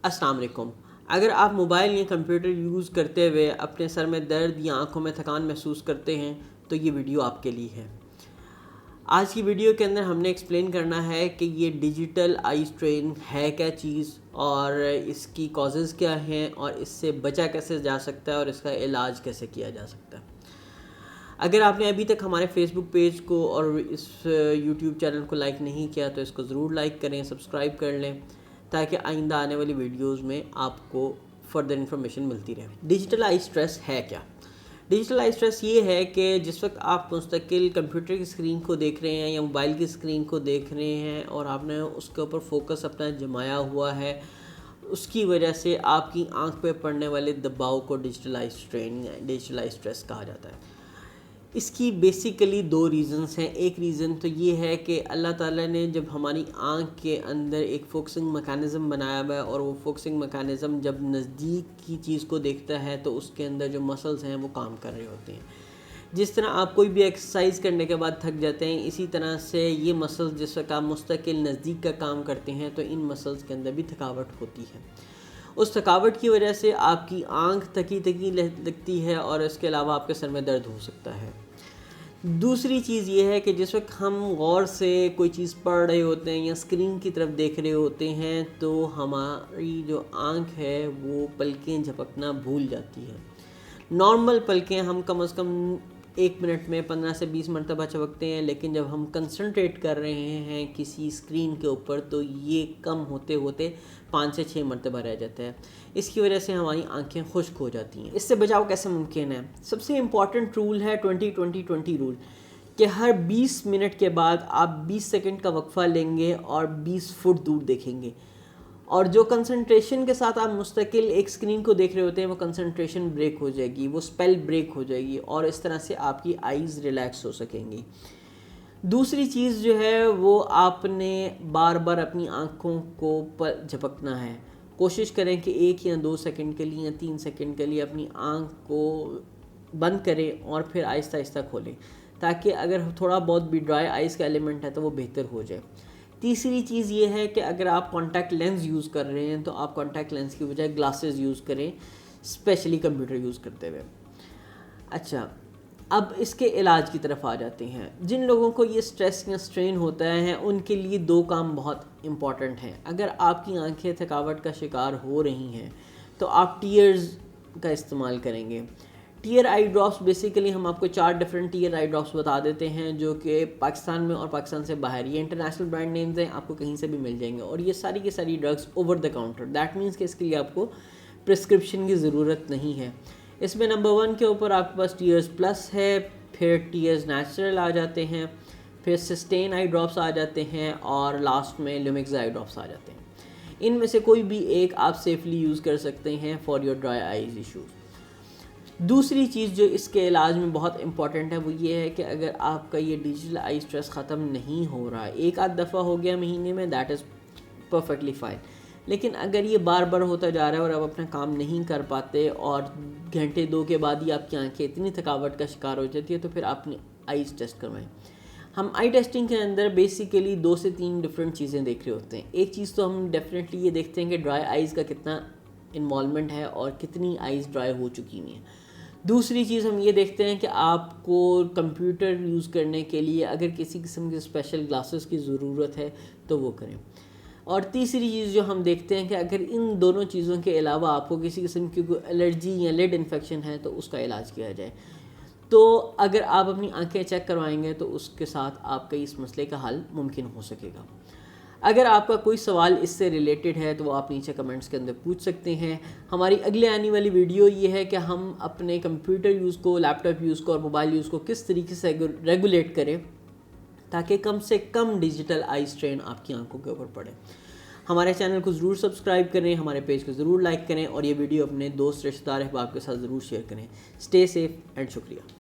السلام علیکم۔ اگر آپ موبائل یا کمپیوٹر یوز کرتے ہوئے اپنے سر میں درد یا آنکھوں میں تھکان محسوس کرتے ہیں تو یہ ویڈیو آپ کے لیے ہے۔ آج کی ویڈیو کے اندر ہم نے ایکسپلین کرنا ہے کہ یہ ڈیجیٹل آئی اسٹرین ہے کیا چیز، اور اس کی کازز کیا ہیں، اور اس سے بچا کیسے جا سکتا ہے، اور اس کا علاج کیسے کیا جا سکتا ہے۔ اگر آپ نے ابھی تک ہمارے فیس بک پیج کو اور اس یوٹیوب چینل کو لائک نہیں کیا تو اس کو ضرور لائک کریں، سبسکرائب کر لیں، تاکہ آئندہ آنے والی ویڈیوز میں آپ کو فردر انفارمیشن ملتی رہے۔ ڈیجیٹل آئی اسٹریس ہے کیا؟ ڈیجیٹل آئی اسٹریس یہ ہے کہ جس وقت آپ مستقل کمپیوٹر کی اسکرین کو دیکھ رہے ہیں یا موبائل کی اسکرین کو دیکھ رہے ہیں اور آپ نے اس کے اوپر فوکس اپنا جمایا ہوا ہے، اس کی وجہ سے آپ کی آنکھ پہ پڑنے والے دباؤ کو ڈیجیٹل آئی اسٹرین یا ڈیجیٹل آئی اسٹریس کہا جاتا ہے۔ اس کی بیسیکلی دو ریزنز ہیں۔ ایک ریزن تو یہ ہے کہ اللہ تعالیٰ نے جب ہماری آنکھ کے اندر ایک فوکسنگ میکانزم بنایا ہوا ہے، اور وہ فوکسنگ میکانزم جب نزدیک کی چیز کو دیکھتا ہے تو اس کے اندر جو مسلز ہیں وہ کام کر رہے ہوتے ہیں۔ جس طرح آپ کوئی بھی ایکسرسائز کرنے کے بعد تھک جاتے ہیں، اسی طرح سے یہ مسلز جس وقت آپ مستقل نزدیک کا کام کرتے ہیں تو ان مسلز کے اندر بھی تھکاوٹ ہوتی ہے۔ اس تھکاوٹ کی وجہ سے آپ کی آنکھ تکی لگتی ہے، اور اس کے علاوہ آپ کے سر میں درد ہو سکتا ہے۔ دوسری چیز یہ ہے کہ جس وقت ہم غور سے کوئی چیز پڑھ رہے ہوتے ہیں یا اسکرین کی طرف دیکھ رہے ہوتے ہیں تو ہماری جو آنکھ ہے وہ پلکیں جھپکنا بھول جاتی ہے۔ نارمل پلکیں ہم کم از کم 1 منٹ میں 15 سے 20 مرتبہ جھپکتے ہیں، لیکن جب ہم کنسنٹریٹ کر رہے ہیں کسی اسکرین کے اوپر تو یہ کم ہوتے ہوتے 5 سے 6 مرتبہ رہ جاتا ہے۔ اس کی وجہ سے ہماری آنکھیں خشک ہو جاتی ہیں۔ اس سے بچاؤ کیسے ممکن ہے؟ سب سے امپورٹنٹ رول ہے 20-20-20 رول، کہ ہر 20 منٹ کے بعد آپ 20 سیکنڈ کا وقفہ لیں گے اور 20 فٹ دور دیکھیں گے، اور جو کنسنٹریشن کے ساتھ آپ مستقل ایک اسکرین کو دیکھ رہے ہوتے ہیں وہ کنسنٹریشن بریک ہو جائے گی، وہ اسپیل بریک ہو جائے گی، اور اس طرح سے آپ کی آئیز ریلیکس ہو سکیں گی۔ دوسری چیز جو ہے وہ آپ نے بار بار اپنی آنکھوں کو جھپکنا ہے۔ کوشش کریں کہ 1 یا 2 سیکنڈ کے لیے یا 3 سیکنڈ کے لیے اپنی آنکھ کو بند کریں اور پھر آہستہ آہستہ کھولیں، تاکہ اگر تھوڑا بہت بھی ڈرائی آئیز کا ایلیمنٹ ہے تو وہ بہتر ہو جائے۔ تیسری چیز یہ ہے کہ اگر آپ کانٹیکٹ لینس یوز کر رہے ہیں تو آپ کانٹیکٹ لینس کی بجائے گلاسز یوز کریں، اسپیشلی کمپیوٹر یوز کرتے ہوئے۔ اچھا، اب اس کے علاج کی طرف آ جاتے ہیں۔ جن لوگوں کو یہ سٹریس یا سٹرین ہوتا ہے ان کے لیے 2 کام بہت امپورٹنٹ ہیں۔ اگر آپ کی آنکھیں تھکاوٹ کا شکار ہو رہی ہیں تو آپ ٹیئرز کا استعمال کریں گے۔ ٹیئر آئی ڈراپس بیسیکلی ہم آپ کو 4 ڈفرینٹ ٹیئر آئی ڈراپس بتا دیتے ہیں، جو کہ پاکستان میں اور پاکستان سے باہر یہ انٹرنیشنل برانڈ نیمز ہیں، آپ کو کہیں سے بھی مل جائیں گے، اور یہ ساری کی ساری drugs over the counter, that means کہ اس کے لیے آپ کو پرسکرپشن کی ضرورت نہیں ہے۔ اس میں نمبر 1 کے اوپر آپ کے پاس ٹیئرز پلس ہے، پھر ٹیئرز نیچرل آ جاتے ہیں، پھر سسٹین آئی ڈراپس آ جاتے ہیں، اور لاسٹ میں لیومکس آئی ڈراپس آ جاتے ہیں۔ ان میں سے کوئی بھی ایک آپ سیفلی یوز کر سکتے ہیں for your dry eyes issues. دوسری چیز جو اس کے علاج میں بہت امپورٹنٹ ہے وہ یہ ہے کہ اگر آپ کا یہ ڈیجیٹل آئی اسٹریس ختم نہیں ہو رہا ہے، 1 دفعہ ہو گیا مہینے میں، دیٹ از پرفیکٹلی فائن، لیکن اگر یہ بار بار ہوتا جا رہا ہے اور آپ اپنا کام نہیں کر پاتے اور گھنٹے 2 کے بعد ہی آپ کی آنکھیں اتنی تھکاوٹ کا شکار ہو جاتی ہے تو پھر آپ نے آئیز ٹیسٹ کروائیں۔ ہم آئی ٹیسٹنگ کے اندر بیسیکلی 2 سے 3 ڈفرینٹ چیزیں دیکھ رہے ہوتے ہیں۔ ایک چیز تو ہم ڈیفینیٹلی یہ دیکھتے ہیں کہ ڈرائی آئیز کا کتنا انوالومنٹ ہے اور کتنی آئیز ڈرائی ہو چکی ہیں۔ دوسری چیز ہم یہ دیکھتے ہیں کہ آپ کو کمپیوٹر یوز کرنے کے لیے اگر کسی قسم کے اسپیشل گلاسز کی ضرورت ہے تو وہ کریں۔ اور تیسری چیز جو ہم دیکھتے ہیں کہ اگر ان دونوں چیزوں کے علاوہ آپ کو کسی قسم کی کوئی الرجی یا لیڈ انفیکشن ہے تو اس کا علاج کیا جائے۔ تو اگر آپ اپنی آنکھیں چیک کروائیں گے تو اس کے ساتھ آپ کا اس مسئلے کا حل ممکن ہو سکے گا۔ اگر آپ کا کوئی سوال اس سے ریلیٹڈ ہے تو آپ نیچے کمنٹس کے اندر پوچھ سکتے ہیں۔ ہماری اگلے آنے والی ویڈیو یہ ہے کہ ہم اپنے کمپیوٹر یوز کو، لیپ ٹاپ یوز کو اور موبائل یوز کو کس طریقے سے ریگولیٹ کریں تاکہ کم سے کم ڈیجیٹل آئی اسٹرین آپ کی آنکھوں کے اوپر پڑے۔ ہمارے چینل کو ضرور سبسکرائب کریں، ہمارے پیج کو ضرور لائک کریں، اور یہ ویڈیو اپنے دوست، رشتہ دار، احباب کے ساتھ ضرور شیئر کریں۔ اسٹے سیف اینڈ شکریہ۔